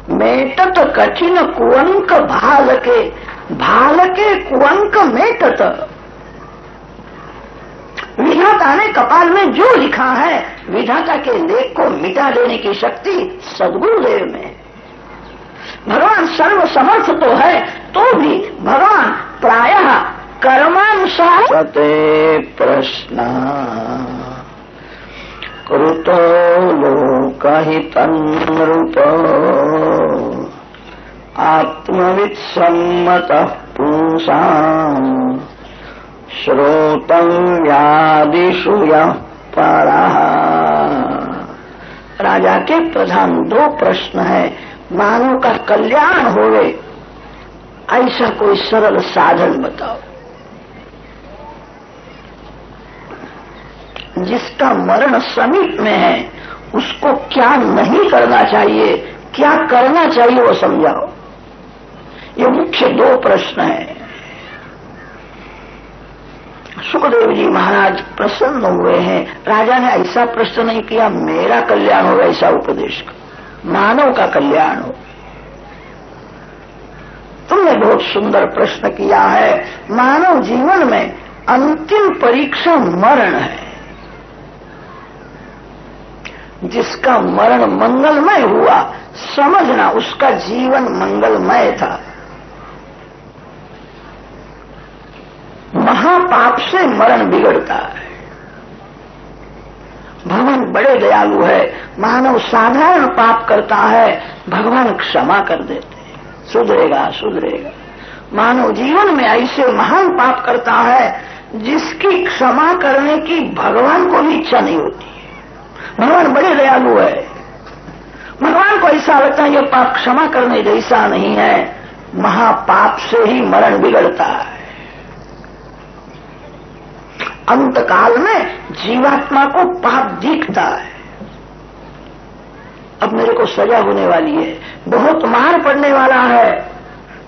मेटत कठिन कुअंक भालके, भालके कुअंक मेटत। विधाता ने कपाल में जो लिखा है, विधाता के लेख को मिटा देने की शक्ति सद्गुरुदेव में। भगवान सर्व समर्थ तो है, तो भी भगवान प्रायः कर्मानुसार सते प्रश्न कृतो लोकहितं नृप आत्मवित् सम्मतः पुंसाम् श्रोतव्यादिषु यः परः। राजा के प्रधान दो प्रश्न है। मानव का कल्याण होवे ऐसा कोई सरल साधन बताओ। जिसका मरण समीप में है उसको क्या नहीं करना चाहिए, क्या करना चाहिए वो समझाओ। ये मुख्य दो प्रश्न है। सुखदेव जी महाराज प्रसन्न हुए हैं। राजा ने ऐसा प्रश्न नहीं किया मेरा कल्याण हो, ऐसा उपदेश कर, मानव का कल्याण हो। तुमने बहुत सुंदर प्रश्न किया है। मानव जीवन में अंतिम परीक्षा मरण है। जिसका मरण मंगलमय हुआ समझना उसका जीवन मंगलमय था। महापाप से मरण बिगड़ता है। भगवान बड़े दयालु है। मानव साधारण पाप करता है, भगवान क्षमा कर देते हैं, सुधरेगा सुधरेगा। मानव जीवन में ऐसे महान पाप करता है जिसकी क्षमा करने की भगवान को भी इच्छा नहीं होती है। भगवान बड़े दयालु है। भगवान को ऐसा लगता है ये पाप क्षमा करने जैसा नहीं है। महापाप से ही मरण बिगड़ता है। अंत काल में जीवात्मा को पाप दिखता है। अब मेरे को सजा होने वाली है, बहुत मार पड़ने वाला है,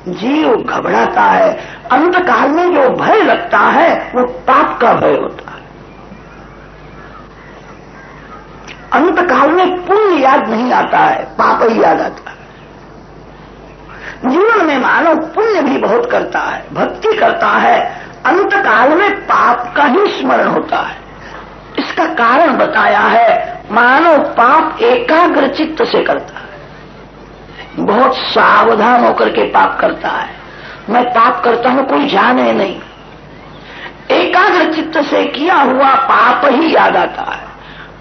जीव घबराता है। अंत काल में जो भय लगता है वो पाप का भय होता है। अंत काल में पुण्य याद नहीं आता है, पाप ही याद आता है। जीवन में मानव पुण्य भी बहुत करता है, भक्ति करता है, अंत काल में पाप का ही स्मरण होता है। इसका कारण बताया है। मानव पाप एकाग्र चित्त से करता है, बहुत सावधान होकर के पाप करता है। मैं पाप करता हूं कोई जाने नहीं। एकाग्र चित्त से किया हुआ पाप ही याद आता है।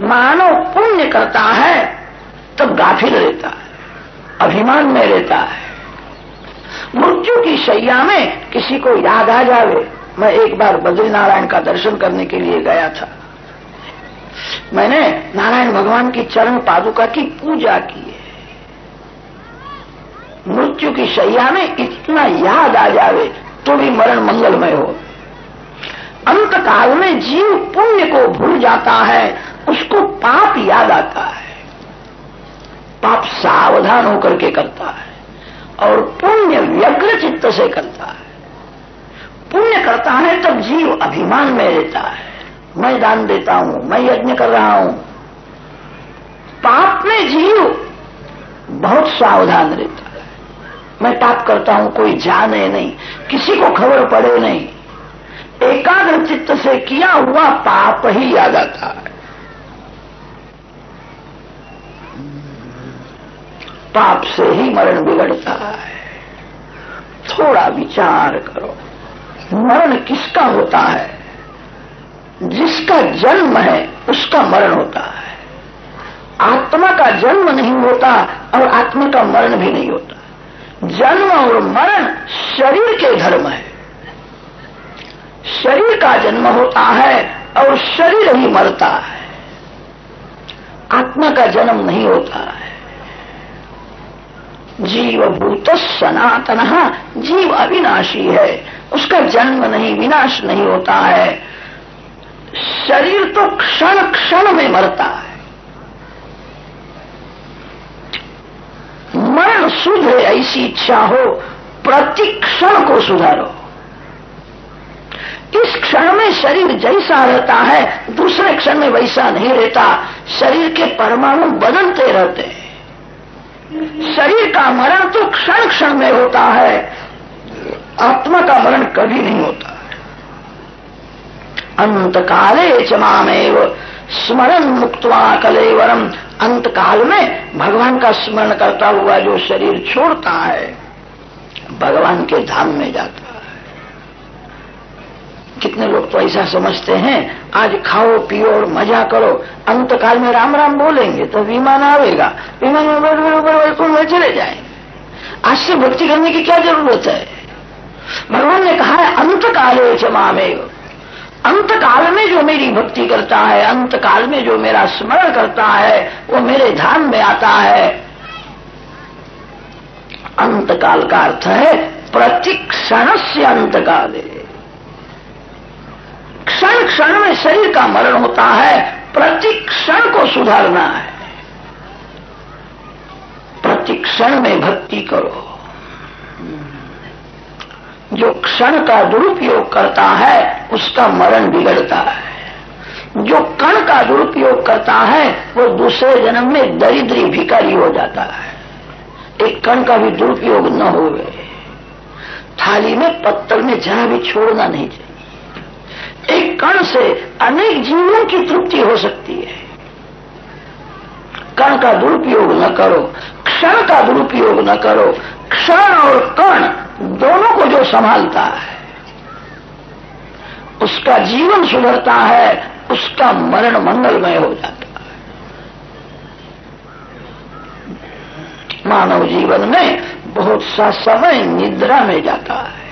मानव पुण्य करता है तब गाफिल रहता है, अभिमान में रहता है। मृत्यु की शैया में किसी को याद आ जावे। मैं एक बार बद्रीनारायण का दर्शन करने के लिए गया था। मैंने नारायण भगवान की चरण पादुका की पूजा की है। मृत्यु की शैया में इतना याद आ जावे तो भी मरण मंगलमय हो। अंत काल में जीव पुण्य को भूल जाता है, उसको पाप याद आता है। पाप सावधान होकर के करता है और पुण्य व्यग्र चित्त से करता है। पुण्य करता है तब जीव अभिमान में रहता है, मैं दान देता हूं, मैं यज्ञ कर रहा हूं। पाप में जीव बहुत सावधान रहता है। मैं पाप करता हूं कोई जाने नहीं, किसी को खबर पड़े नहीं। एकाग्र चित्त से किया हुआ पाप ही याद आता है। पाप से ही मरण बिगड़ता है। थोड़ा विचार करो, मरण किसका होता है? जिसका जन्म है उसका मरण होता है। आत्मा का जन्म नहीं होता और आत्मा का मरण भी नहीं होता। जन्म और मरण शरीर के धर्म है। शरीर का जन्म होता है और शरीर ही मरता है। आत्मा का जन्म नहीं होता है। जीवभूत सनातन, जीव अविनाशी है, उसका जन्म नहीं विनाश नहीं होता है। शरीर तो क्षण क्षण में मरता है। मरण सुधरे ऐसी इच्छा हो, प्रति क्षण को सुधारो। इस क्षण में शरीर जैसा रहता है दूसरे क्षण में वैसा नहीं रहता। शरीर के परमाणु बदलते रहते हैं। शरीर का मरण तो क्षण क्षण में होता है, आत्मा का मरण कभी नहीं होता है। अंत काले च मामेव स्मरण मुक्त्वा कलेवरम, अंत काल में भगवान का स्मरण करता हुआ जो शरीर छोड़ता है भगवान के धाम में जाता है। कितने लोग तो ऐसा समझते हैं आज खाओ पियो और मजा करो, अंत काल में राम राम बोलेंगे तो विमान आवेगा, विमान में बड़े चले जाएंगे। आज से भक्ति करने की क्या जरूरत है? भगवान ने कहा है अंत काले च मामेव, अंत काल में जो मेरी भक्ति करता है, अंत काल में जो मेरा स्मरण करता है वो मेरे धाम में आता है। अंत काल का अर्थ है प्रतिक्षण से अंत काले, क्षण क्षण में शरीर का मरण होता है, प्रतिक्षण को सुधारना है। प्रतिक्षण में भक्ति करो। जो क्षण का दुरुपयोग करता है उसका मरण बिगड़ता है। जो कण का दुरुपयोग करता है वो दूसरे जन्म में दरिद्री भिखारी हो जाता है। एक कण का भी दुरुपयोग न होवे। थाली में पत्तल में जरा भी छोड़ना नहीं चाहिए। एक कण से अनेक जीवों की तृप्ति हो सकती है। कण का दुरुपयोग न करो, क्षण का दुरुपयोग न करो। क्षण और कण दोनों को जो संभालता है उसका जीवन सुधरता है, उसका मरण मंगलमय हो जाता है। मानव जीवन में बहुत सा समय निद्रा में जाता है,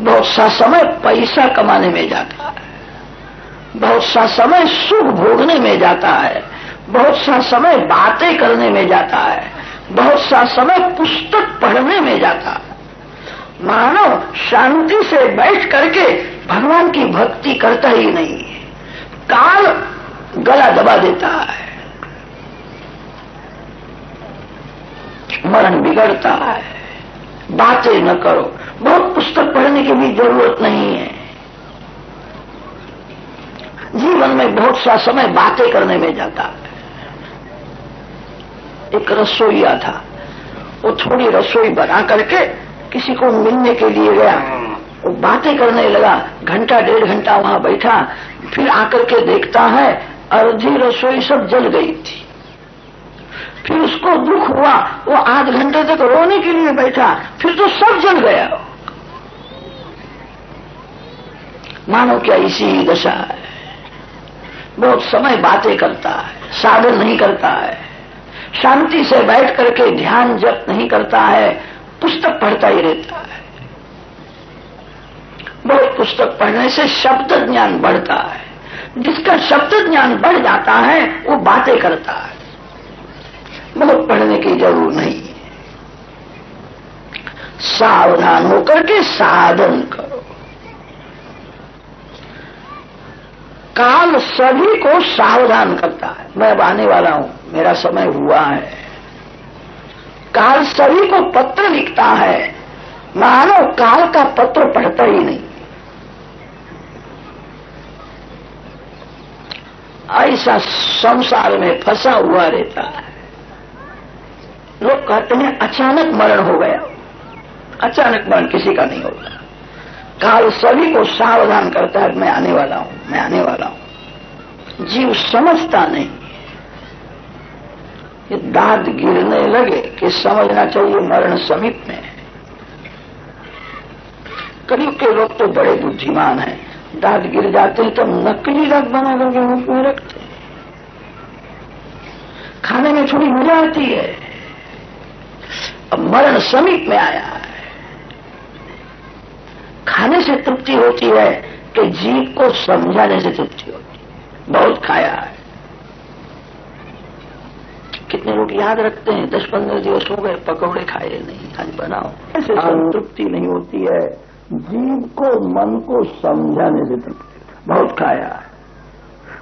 बहुत सा समय पैसा कमाने में जाता है, बहुत सा समय सुख भोगने में जाता है, बहुत सा समय बातें करने में जाता है, बहुत सा समय पुस्तक पढ़ने में जाता है। मानव शांति से बैठ करके भगवान की भक्ति करता ही नहीं है। काल गला दबा देता है, मरण बिगड़ता है। बातें न करो, बहुत पुस्तक पढ़ने की भी जरूरत नहीं है। जीवन में बहुत सा समय बातें करने में जाता है। एक रसोईया था, वो थोड़ी रसोई बना करके किसी को मिलने के लिए गया, वो बातें करने लगा। घंटा डेढ़ घंटा वहां बैठा, फिर आकर के देखता है अर्धी रसोई सब जल गई थी। फिर उसको दुख हुआ, वो आध घंटे तक रोने के लिए बैठा, फिर तो सब जल गया। मानो क्या इसी ही दशा है। बहुत समय बातें करता है, साधन नहीं करता है, शांति से बैठ करके ध्यान जप नहीं करता है, पुस्तक पढ़ता ही रहता है। बहुत पुस्तक पढ़ने से शब्द ज्ञान बढ़ता है। जिसका शब्द ज्ञान बढ़ जाता है वो बातें करता है। बहुत पढ़ने की जरूरत नहीं है। सावधान होकर के साधन करो। काल सभी को सावधान करता है। मैं अब आने वाला हूं, मेरा समय हुआ है। काल सभी को पत्र लिखता है, मानव काल का पत्र पढ़ता ही नहीं। ऐसा संसार में फंसा हुआ रहता है। लोग कहते हैं अचानक मरण हो गया। अचानक मरण किसी का नहीं होता। काल सभी को सावधान करता है, मैं आने वाला हूं, मैं आने वाला हूं। जीव समझता नहीं। ये दांत गिरने लगे कि समझना चाहिए मरण समीप में है। कलयुग के लोग तो बड़े बुद्धिमान हैं। दांत गिर जाते हैं तो नकली दांत बना करके मुख में रखते हैं। खाने में थोड़ी मजा आती है। अब मरण समीप में आया है। खाने से तृप्ति होती है कि जीव को समझाने से तृप्ति होती है। बहुत खाया है। कितने लोग याद रखते हैं 10-15 दिवस हो गए पकौड़े खाए नहीं, आज बनाओ। ऐसे संतृप्ति नहीं होती है। जीव को मन को समझाने से तृप्ति। बहुत खाया है,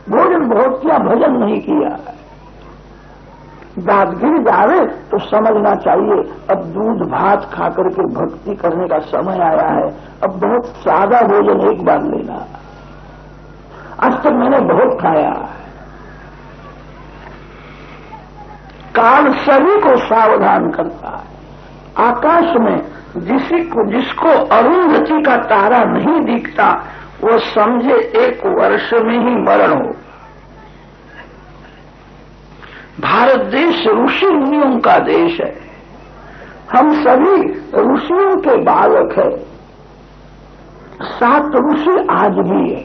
भोजन बहुत किया, भजन नहीं किया। दांत गिर जावे तो समझना चाहिए अब दूध भात खाकर के भक्ति करने का समय आया है। अब बहुत सादा भोजन एक बार लेना। आज तक मैंने बहुत खाया है। काल सभी को सावधान करता है। आकाश में जिसको अरुंधति का तारा नहीं दिखता वो समझे 1 वर्ष में ही मरण हो। भारत देश ऋषि मुनियों का देश है। हम सभी ऋषियों के बालक हैं। 7 ऋषि आज भी है।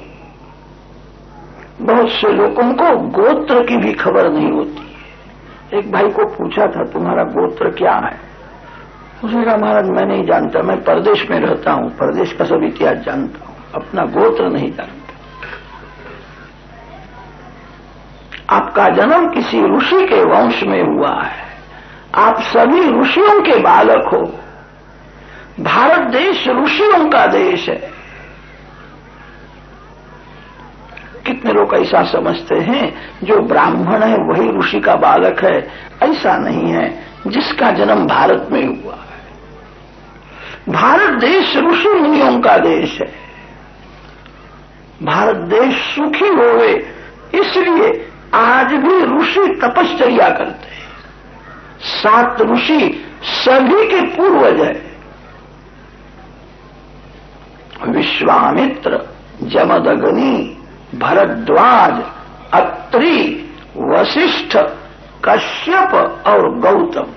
बहुत से लोगों को गोत्र की भी खबर नहीं होती है। एक भाई को पूछा था तुम्हारा गोत्र क्या है? उसने कहा महाराज मैं नहीं जानता, मैं परदेश में रहता हूं, परदेश का सब इतिहास जानता हूं, अपना गोत्र नहीं जानता। आपका जन्म किसी ऋषि के वंश में हुआ है। आप सभी ऋषियों के बालक हो। भारत देश ऋषियों का देश है। कितने लोग ऐसा समझते हैं जो ब्राह्मण है वही ऋषि का बालक है। ऐसा नहीं है। जिसका जन्म भारत में हुआ है। भारत देश ऋषि मुनियों का देश है। भारत देश सुखी होवे इसलिए आज भी ऋषि तपश्चर्या करते हैं। 7 ऋषि सभी के पूर्वज है। विश्वामित्र, जमदग्नि, भरद्वाज, अत्रि, वशिष्ठ, कश्यप और गौतम।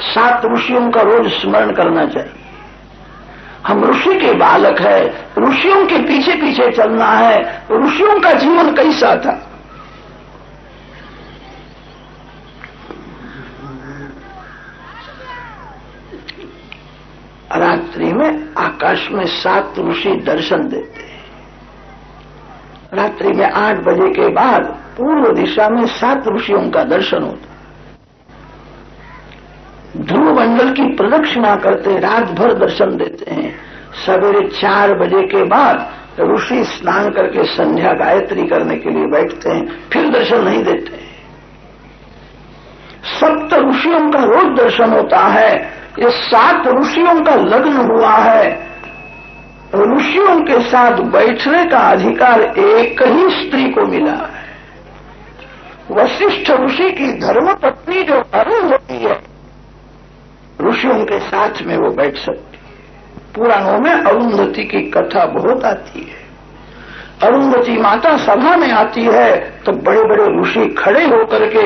7 ऋषियों का रोज स्मरण करना चाहिए। हम ऋषि के बालक है। ऋषियों के पीछे पीछे चलना है। ऋषियों का जीवन कैसा था? रात्रि में आकाश में 7 ऋषि दर्शन देते हैं। रात्रि में 8 बजे के बाद पूर्व दिशा में 7 ऋषियों का दर्शन होता। ध्रुव मंडल की प्रदक्षिणा करते रात भर दर्शन देते हैं। सवेरे 4 बजे के बाद ऋषि स्नान करके संध्या गायत्री करने के लिए बैठते हैं, फिर दर्शन नहीं देते। 7 ऋषियों का रोज दर्शन होता है। ये 7 ऋषियों का लग्न हुआ है। ऋषियों के साथ बैठने का अधिकार एक ही स्त्री को मिला है। वशिष्ठ ऋषि की धर्मपत्नी जो अरुण होती है ऋषियों के साथ में वो बैठ सकती है। पुराणों में अरुंधति की कथा बहुत आती है। अरुंधति माता सभा में आती है तो बड़े बड़े ऋषि खड़े होकर के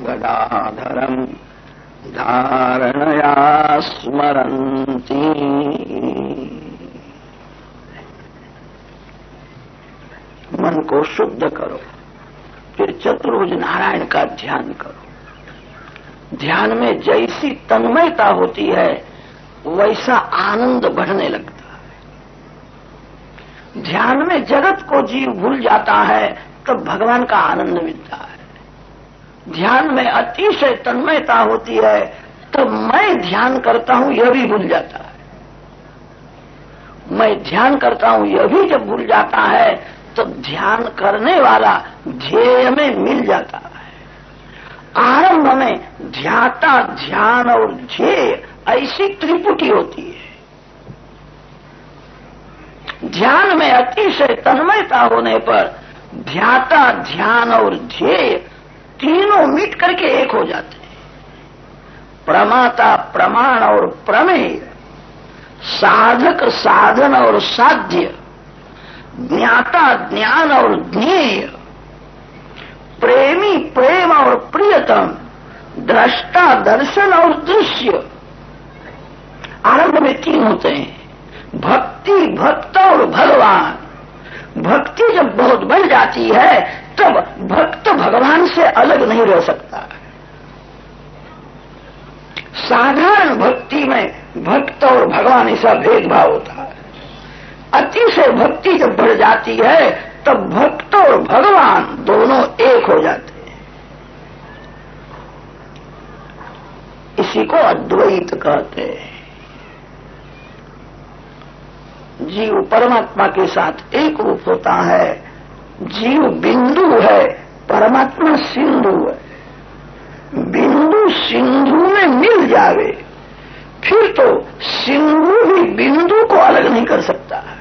गदाधरम धारणया स्मरन्ति। मन को शुद्ध करो, फिर चतुर्भुज नारायण का ध्यान करो। ध्यान में जैसी तन्मयता होती है वैसा आनंद बढ़ने लगता है। ध्यान में जगत को जीव भूल जाता है तब भगवान का आनंद मिलता है। ध्यान में अतिशय तन्मयता होती है तब मैं ध्यान करता हूं यह भी भूल जाता है। मैं ध्यान करता हूं यह भी जब भूल जाता है तो ध्यान करने वाला ध्येय में मिल जाता है। आरंभ में ध्याता, ध्यान और ध्येय ऐसी त्रिपुटी होती है। ध्यान में अतिशय तन्मयता होने पर ध्याता, ध्यान और ध्येय तीनों मिट करके एक हो जाते हैं। प्रमाता, प्रमाण और प्रमेय, साधक, साधन और साध्य, ज्ञाता, ज्ञान और ज्ञेय, प्रेमी, प्रेम और प्रियतम, दृष्टा, दर्शन और दृश्य। आरंभ में 3 होते हैं, भक्ति, भक्त और भगवान। भक्ति जब बहुत बढ़ जाती है तब भक्त भगवान से अलग नहीं रह सकता। साधारण भक्ति में भक्त और भगवान ऐसा भेदभाव होता है। अतिशय भक्ति जब बढ़ जाती है तब भक्त और भगवान दोनों एक हो जाते हैं। इसी को अद्वैत कहते हैं। जीव परमात्मा के साथ एक रूप होता है। जीव बिंदु है, परमात्मा सिंधु है। बिंदु सिंधु में मिल जावे फिर तो सिंधु भी बिंदु को अलग नहीं कर सकता है।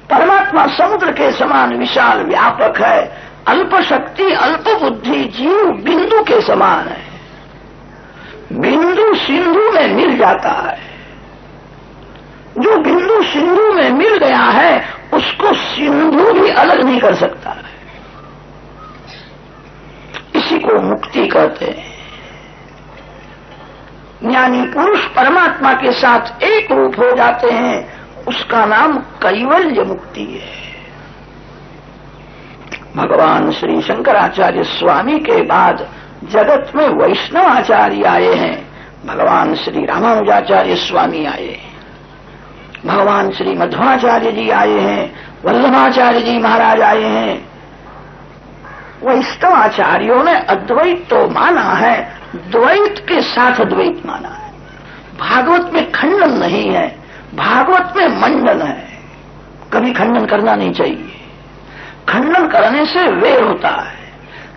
परमात्मा समुद्र के समान विशाल व्यापक है। अल्प शक्ति अल्प बुद्धि जीव बिंदु के समान है। बिंदु सिंधु में मिल जाता है। जो बिंदु सिंधु में मिल गया है उसको सिंधु भी अलग नहीं कर सकता है। इसी को मुक्ति कहते हैं। ज्ञानी पुरुष परमात्मा के साथ एक रूप हो जाते हैं, उसका नाम कैवल्य मुक्ति है। भगवान श्री शंकराचार्य स्वामी के बाद जगत में वैष्णव आचार्य आए हैं। भगवान श्री रामानुजाचार्य स्वामी आए हैं, भगवान श्री मध्वाचार्य जी आए हैं, वल्लभाचार्य जी महाराज आए हैं। वैष्णव आचार्यों ने अद्वैत तो माना है, द्वैत के साथ अद्वैत माना है। भागवत में खंडन नहीं है, भागवत में मंडन है। कभी खंडन करना नहीं चाहिए। खंडन करने से वेर होता है,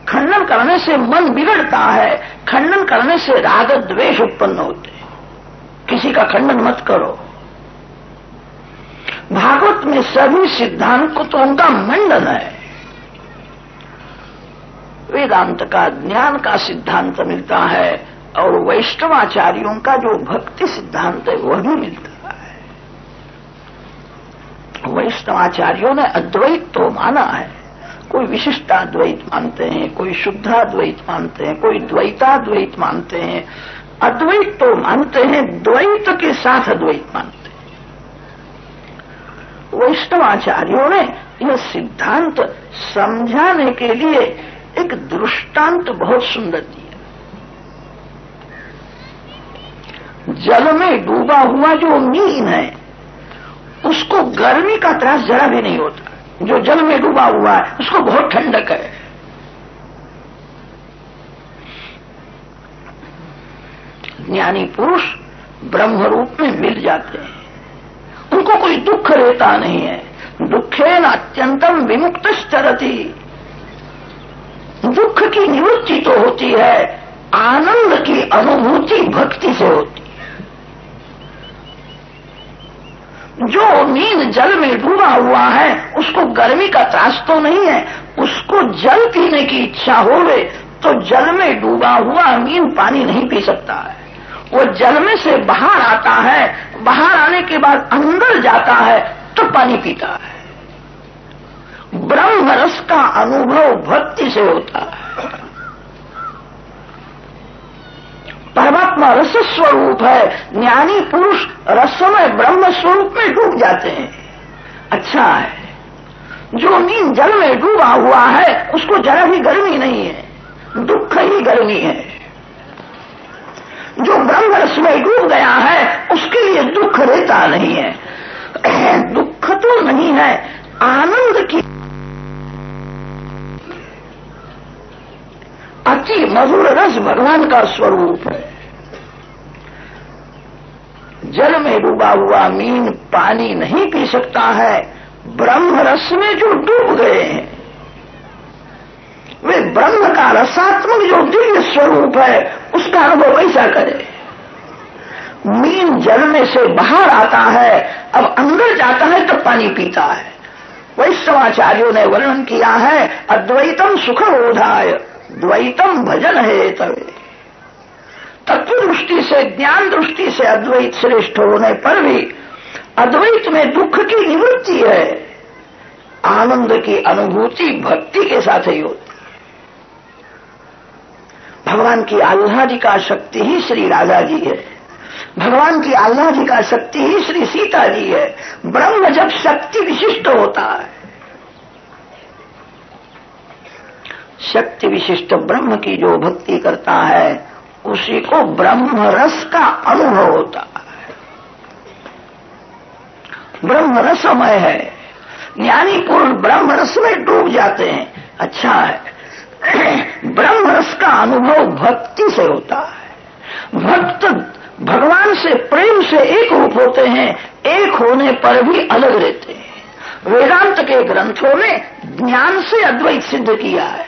खंडन करने से मन बिगड़ता है, खंडन करने से राग द्वेष उत्पन्न होते हैं। किसी का खंडन मत करो। भागवत में सभी सिद्धांत को तो उनका मंडन है। वेदांत का ज्ञान का सिद्धांत मिलता है और वैष्णवाचार्यों का जो भक्ति सिद्धांत है वह भी मिलता है। वैष्णवाचार्यों ने अद्वैत तो माना है, कोई विशिष्टाद्वैत मानते हैं, कोई शुद्धाद्वैत मानते हैं, कोई द्वैताद्वैत मानते हैं। अद्वैत तो मानते हैं, द्वैत के साथ अद्वैत मानते हैं। वैष्णवाचार्यों ने यह सिद्धांत समझाने के लिए एक दृष्टांत बहुत सुंदर दिया। जल में डूबा हुआ जो मीन है उसको गर्मी का त्रास जरा भी नहीं होता। जो जल में डूबा हुआ है उसको बहुत ठंडक है। ज्ञानी पुरुष ब्रह्म रूप में मिल जाते हैं, उनको कोई दुख रहता नहीं है। दुखेन अत्यंतम विमुक्तश्चरति। दुख की निवृत्ति तो होती है, आनंद की अनुभूति भक्ति से होती है। जो मीन जल में डूबा हुआ है उसको गर्मी का त्रास तो नहीं है, उसको जल पीने की इच्छा होवे तो जल में डूबा हुआ मीन पानी नहीं पी सकता है। वो जल में से बाहर आता है, बाहर आने के बाद अंदर जाता है तो पानी पीता है। ब्रह्म रस का अनुभव भक्ति से होता है। परमात्मा रस स्वरूप है, ज्ञानी पुरुष रसमय ब्रह्म स्वरूप में डूब जाते हैं। अच्छा है, जो मीन जल में डूबा हुआ है उसको जरा भी गर्मी नहीं है, दुख ही गर्मी है। जो ब्रह्म रस में डूब गया है उसके लिए दुख रहता नहीं है। दुख तो नहीं है, आनंद की अति मधुर रस भगवान का स्वरूप है। जल में डूबा हुआ मीन पानी नहीं पी सकता है। ब्रह्म रस में जो डूब गए हैं वे ब्रह्म का रसात्मक जो दिव्य स्वरूप है उसका अनुभव कैसा करे। मीन जल में से बाहर आता है, अब अंदर जाता है तब पानी पीता है। वैष्णवाचार्यों ने वर्णन किया है, अद्वैतम सुखबोधाय द्वैतम भजन है तवे। तत्व दृष्टि से, ज्ञान दृष्टि से अद्वैत श्रेष्ठ होने पर भी अद्वैत में दुख की निवृत्ति है, आनंद की अनुभूति भक्ति के साथ ही होती है। भगवान की आह्लादिका शक्ति ही श्री राधा जी है, भगवान की आह्लादिका शक्ति ही श्री सीता जी है। ब्रह्म जब शक्ति विशिष्ट होता है, शक्ति विशिष्ट ब्रह्म की जो भक्ति करता है उसी को ब्रह्म रस का अनुभव होता है। ब्रह्म रसमय है, ज्ञानी पुरुष ब्रह्म रस में डूब जाते हैं। अच्छा है, ब्रह्म रस का अनुभव भक्ति से होता है। भक्त भगवान से प्रेम से एक रूप होते हैं, एक होने पर भी अलग रहते हैं। वेदांत के ग्रंथों में ज्ञान से अद्वैत सिद्ध किया है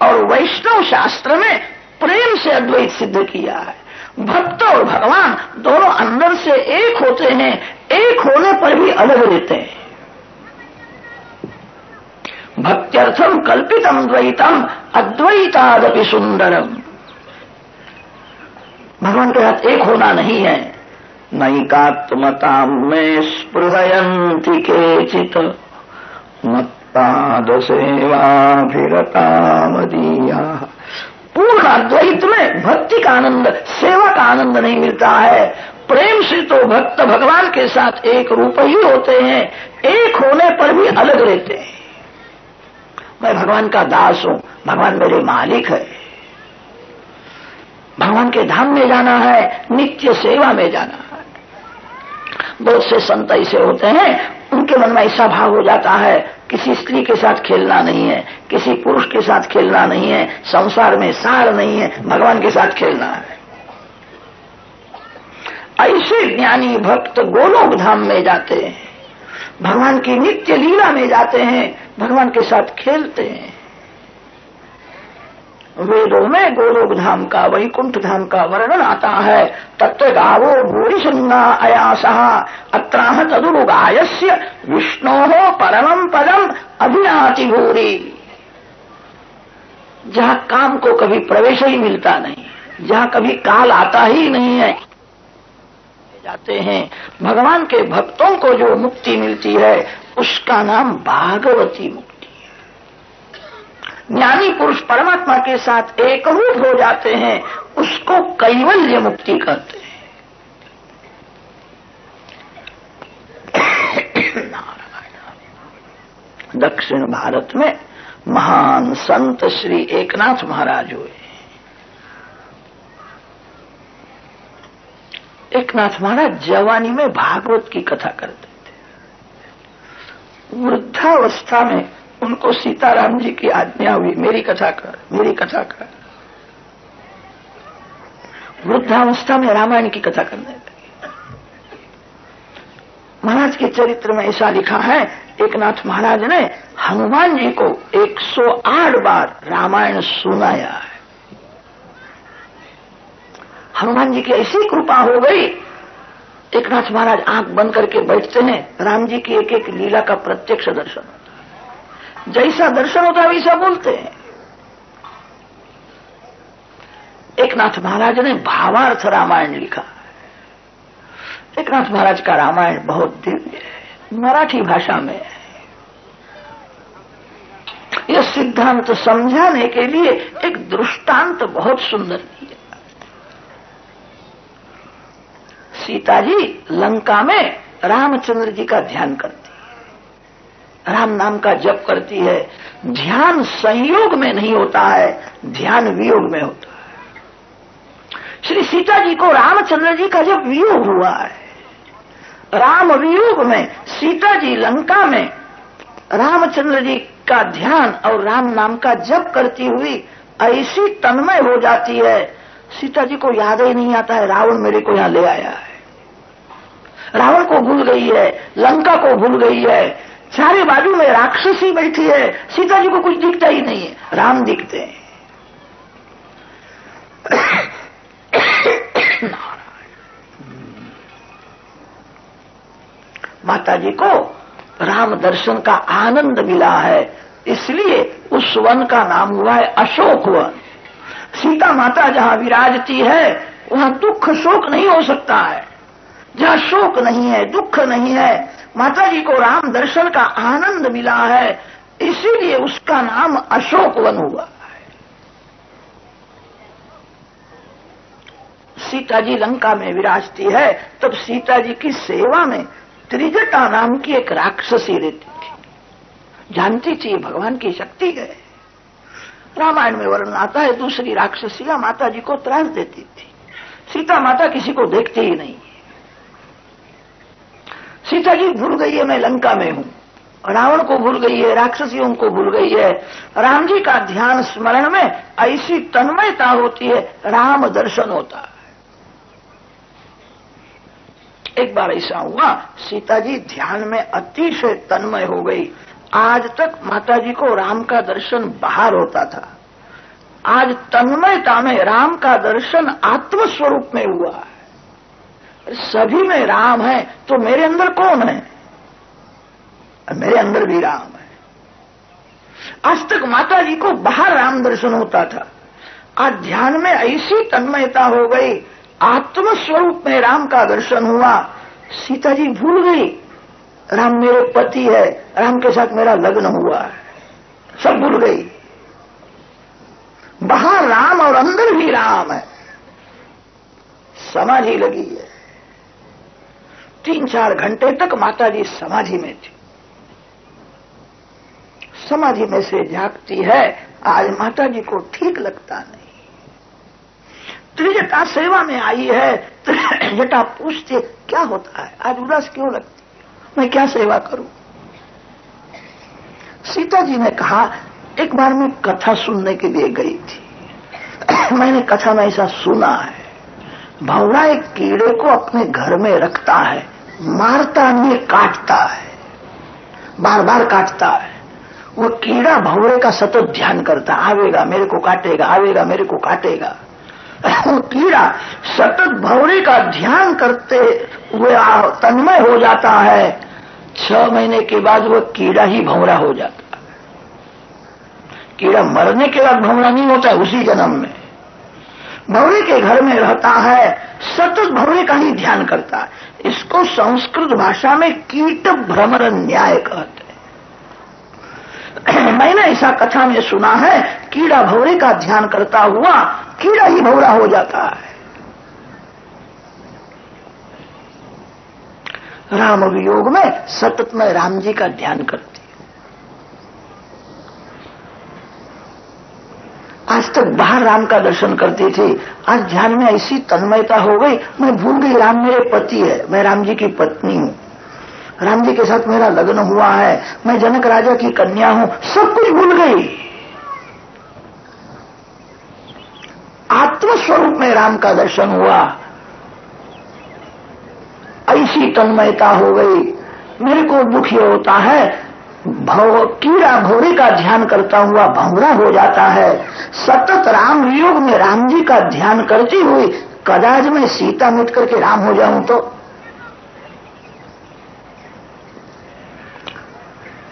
और वैष्णव शास्त्र में प्रेम से अद्वैत सिद्ध किया है। भक्त और भगवान दोनों अंदर से एक होते हैं, एक होने पर भी अलग रहते हैं। भक्त्यर्थम कल्पितम द्वैतम अद्वैतादपि सुंदरम। भगवान के साथ एक होना नहीं है। नैकात्मता में स्पृहयन्ति केचित मत्पाद सेवाभिरता मदीया। पूर्ण अद्वैत में भक्ति का आनंद, सेवा का आनंद नहीं मिलता है। प्रेम से तो भक्त भगवान के साथ एक रूप ही होते हैं, एक होने पर भी अलग रहते हैं। मैं भगवान का दास हूं, भगवान मेरे मालिक है। भगवान के धाम में जाना है, नित्य सेवा में जाना है। बहुत से संत ऐसे होते हैं, उनके मन में ऐसा भाव हो जाता है किसी स्त्री के साथ खेलना नहीं है, किसी पुरुष के साथ खेलना नहीं है, संसार में सार नहीं है, भगवान के साथ खेलना है। ऐसे ज्ञानी भक्त गोलोक धाम में जाते हैं, भगवान की नित्य लीला में जाते हैं, भगवान के साथ खेलते हैं। वेदों में गोलोक धाम का, वैकुंठ धाम का वर्णन आता है। तत्र गावो भूरि सुन्ना अयासः अत्राह तदुरुगायस्य विष्णोः परमं पदम अभियाति भूरि। जहां काम को कभी प्रवेश ही मिलता नहीं, जहां कभी काल आता ही नहीं है, जाते हैं। भगवान के भक्तों को जो मुक्ति मिलती है उसका नाम भागवती मुक्ति। ज्ञानी पुरुष परमात्मा के साथ एकरूप हो जाते हैं, उसको कैवल्य मुक्ति कहते हैं। दक्षिण भारत में महान संत श्री एकनाथ महाराज हुए। एकनाथ महाराज जवानी में भागवत की कथा करते थे। वृद्धावस्था में उनको सीताराम जी की आज्ञा हुई, मेरी कथा कर, मेरी कथा कर। वृद्धावस्था में रामायण की कथा करने लगे। महाराज के चरित्र में ऐसा लिखा है, एकनाथ महाराज ने हनुमान जी को 108 बार रामायण सुनाया है। हनुमान जी की ऐसी कृपा हो गई, एकनाथ महाराज आंख बंद करके बैठते हैं, राम जी की एक एक लीला का प्रत्यक्ष दर्शन होता है। जैसा दर्शन होता है वैसा बोलते हैं। एकनाथ महाराज ने भावार्थ रामायण लिखा। एकनाथ महाराज का रामायण बहुत दिव्य है, मराठी भाषा में है। यह सिद्धांत समझाने के लिए एक दृष्टांत बहुत सुंदर दिया। सीता जी लंका में रामचंद्र जी का ध्यान करती है, राम नाम का जप करती है। ध्यान संयोग में नहीं होता है, ध्यान वियोग में होता है। श्री सीता जी को रामचंद्र जी का जब वियोग हुआ है, राम वियोग में सीता जी लंका में रामचंद्र जी का ध्यान और राम नाम का जप करती हुई ऐसी तन्मय हो जाती है, सीता जी को याद ही नहीं आता है रावण मेरे को यहां ले आया है। रावण को भूल गई है, लंका को भूल गई है, चारे बाजू में राक्षसी बैठी है, सीता जी को कुछ दिखता ही नहीं है, राम दिखते हैं। माता जी को राम दर्शन का आनंद मिला है, इसलिए उस वन का नाम हुआ है अशोक वन। सीता माता जहां विराजती है वहां दुख शोक नहीं हो सकता है। जहां शोक नहीं है, दुख नहीं है, माता जी को राम दर्शन का आनंद मिला है, इसीलिए उसका नाम अशोक वन हुआ है। सीता जी लंका में विराजती है, तब सीता जी की सेवा में त्रिजटा नाम की एक राक्षसी रहती थी। जानती थी भगवान की शक्ति है। रामायण में वर्णन आता है, दूसरी राक्षसियां माता जी को त्रास देती थी। सीता माता किसी को देखती ही नहीं। सीता जी भूल गई है मैं लंका में हूं, रावण को भूल गई है, राक्षसियों को भूल गई है। राम जी का ध्यान स्मरण में ऐसी तन्मयता होती है, राम दर्शन होता है। एक बार ऐसा हुआ, सीता जी ध्यान में अतिशय तन्मय हो गई। आज तक माता जी को राम का दर्शन बाहर होता था, आज तन्मयता में राम का दर्शन आत्मस्वरूप में हुआ है। सभी में राम है तो मेरे अंदर कौन है? मेरे अंदर भी राम है। आज तक माता जी को बाहर राम दर्शन होता था, आज ध्यान में ऐसी तन्मयता हो गई, आत्म स्वरूप में राम का दर्शन हुआ। सीता जी भूल गई राम मेरे पति है, राम के साथ मेरा लग्न हुआ है, सब भूल गई। बाहर राम और अंदर भी राम है, समाधि लगी है। 3-4 घंटे तक माता जी समाधि में थी, समाधि में से जागती है। आज माता जी को ठीक लगता नहीं, त्रिजटा सेवा में आई है। त्रिजटा पूछती क्या होता है, आज उदास क्यों लगती, मैं क्या सेवा करूं। सीता जी ने कहा एक बार मैं कथा सुनने के लिए गई थी, मैंने कथा में ऐसा सुना है, भंवरा एक कीड़े को अपने घर में रखता है, मारता नहीं काटता है, बार बार काटता है। वो कीड़ा भंवरे का सतत ध्यान करता, आवेगा मेरे को काटेगा, आवेगा मेरे को काटेगा। वो कीड़ा सतत भंवरे का ध्यान करते हुए तन्मय हो जाता है। 6 महीने के बाद वो कीड़ा ही भंवरा हो जाता है। कीड़ा मरने के बाद भंवरा नहीं होता है, उसी जन्म में भंवरे के घर में रहता है, सतत भंवरे का ही ध्यान करता है। इसको संस्कृत भाषा में कीट भ्रमर न्याय कहते हैं। मैंने ऐसा कथा में सुना है, कीड़ा भंवरे का ध्यान करता हुआ कीड़ा ही भंवरा हो जाता है। राम वियोग में सतत में राम जी का ध्यान करती हूं। आज तक बाहर राम का दर्शन करती थी, आज ध्यान में ऐसी तन्मयता हो गई, मैं भूल गई राम मेरे पति है, मैं राम जी की पत्नी हूं, राम जी के साथ मेरा लग्न हुआ है, मैं जनक राजा की कन्या हूं, सब कुछ भूल गई। आत्मस्वरूप में राम का दर्शन हुआ, ऐसी तन्मयता हो गई। मेरे को दुख ये होता है, कीड़ा भंवरे का ध्यान करता हुआ भंवरा हो जाता है। सतत राम वियोग में राम जी का ध्यान करती हुई कदाच मैं सीता मिट करके राम हो जाऊं तो।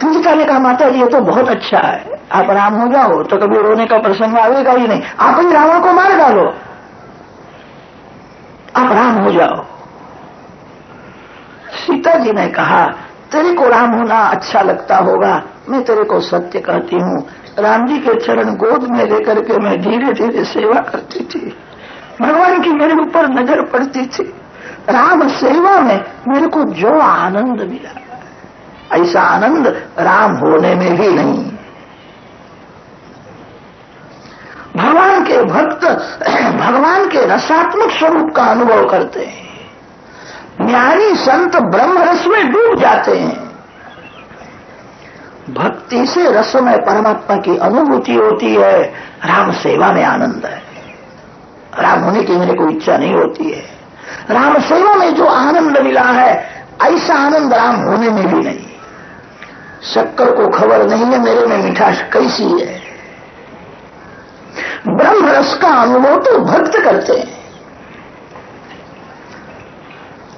सीता ने कहा माता जी ये तो बहुत अच्छा है, आप राम हो जाओ तो कभी रोने का प्रसंग आएगा ही नहीं, आप ही रावण को मार डालो, आप राम हो जाओ। सीता जी ने कहा तेरे को राम होना अच्छा लगता होगा, मैं तेरे को सत्य कहती हूँ, राम जी के चरण गोद में लेकर के मैं धीरे धीरे सेवा करती थी, भगवान की मेरे ऊपर नजर पड़ती थी। राम सेवा में मेरे को जो आनंद मिला, ऐसा आनंद राम होने में भी नहीं। भगवान के भक्त भगवान के रसात्मक स्वरूप का अनुभव करते हैं, ज्ञानी संत ब्रह्म रस में डूब जाते हैं। भक्ति से रस में परमात्मा की अनुभूति होती है। राम सेवा में आनंद है, राम होने की मेरे को इच्छा नहीं होती है। राम सेवा में जो आनंद मिला है, ऐसा आनंद राम होने में भी नहीं। शक्कर को खबर नहीं है मेरे में मिठास कैसी है। ब्रह्म रस का अनुभव तो भक्त करते हैं।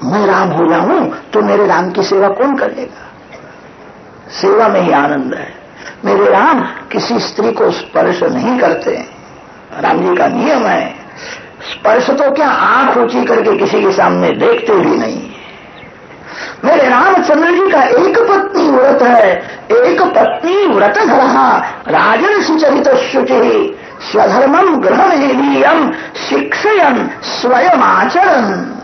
मैं राम हो जाऊं तो मेरे राम की सेवा कौन करेगा, सेवा में ही आनंद है। मेरे राम किसी स्त्री को स्पर्श नहीं करते, राम जी का नियम है। स्पर्श तो क्या, आंख ऊंची करके किसी के सामने देखते भी नहीं। मेरे रामचंद्र जी का एक पत्नी व्रत है, एक पत्नी व्रत धरा राजन सुचरित शुचि स्वधर्मम ग्रहणीयम शिक्षयन स्वयं आचरण।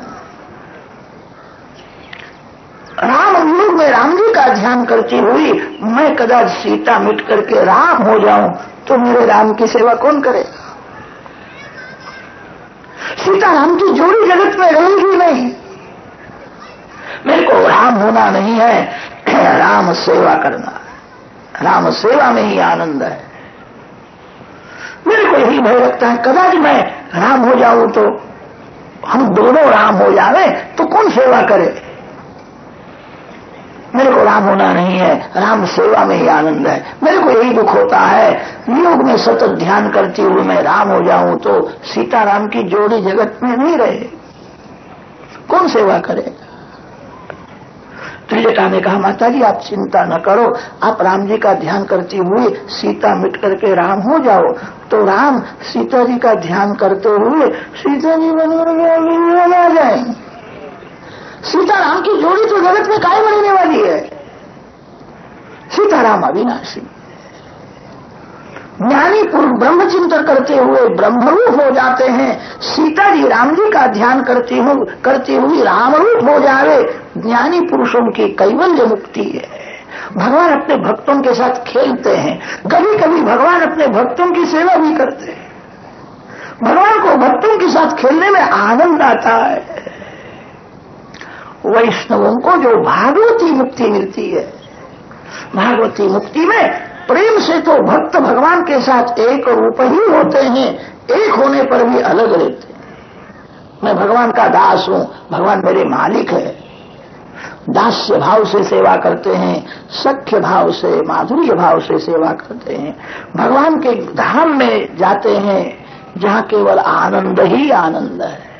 राम वियोग में राम जी का ध्यान करती हुई मैं कदाच सीता मिट करके राम हो जाऊं तो मेरे राम की सेवा कौन करे। सीता राम की जोड़ी जगत में रहेगी नहीं। मेरे को राम होना नहीं है, राम सेवा करना है। राम सेवा में ही आनंद है। मेरे को यही भय लगता है कदाच मैं राम हो जाऊं तो, हम दोनों राम हो जावे तो कौन सेवा करे। मेरे को राम होना नहीं है, राम सेवा में ही आनंद है। मेरे को यही दुख होता है, योग में सतत ध्यान करती हुई मैं राम हो जाऊं तो सीताराम की जोड़ी जगत में नहीं रहे, कौन सेवा करेगा। त्रिजटा ने कहा, माता जी आप चिंता न करो, आप राम जी का ध्यान करती हुए सीता मिट करके राम हो जाओ। तो राम सीता जी का ध्यान करते हुए सीता जी बना जाएंगे। सीता राम की जोड़ी तो जगत में कायम रहने वाली है। सीताराम अविनाशी, ज्ञानी पुरुष ब्रह्म चिंतन करते हुए ब्रह्मरूप हो जाते हैं। सीता जी राम जी का ध्यान करती हुई रामरूप हो जावे। ज्ञानी पुरुषों की कैवल्य मुक्ति है। भगवान अपने भक्तों के साथ खेलते हैं। कभी कभी भगवान अपने भक्तों की सेवा भी करते हैं। भगवान को भक्तों के साथ खेलने में आनंद आता है। वैष्णवों को जो भागवती मुक्ति मिलती है, भागवती मुक्ति में प्रेम से तो भक्त भगवान के साथ एक रूप ही होते हैं, एक होने पर भी अलग रहते हैं। मैं भगवान का दास हूं, भगवान मेरे मालिक है। दास्य भाव से सेवा करते हैं, सख्य भाव से, माधुर्य भाव से सेवा करते हैं। भगवान के धाम में जाते हैं जहां केवल आनंद ही आनंद है।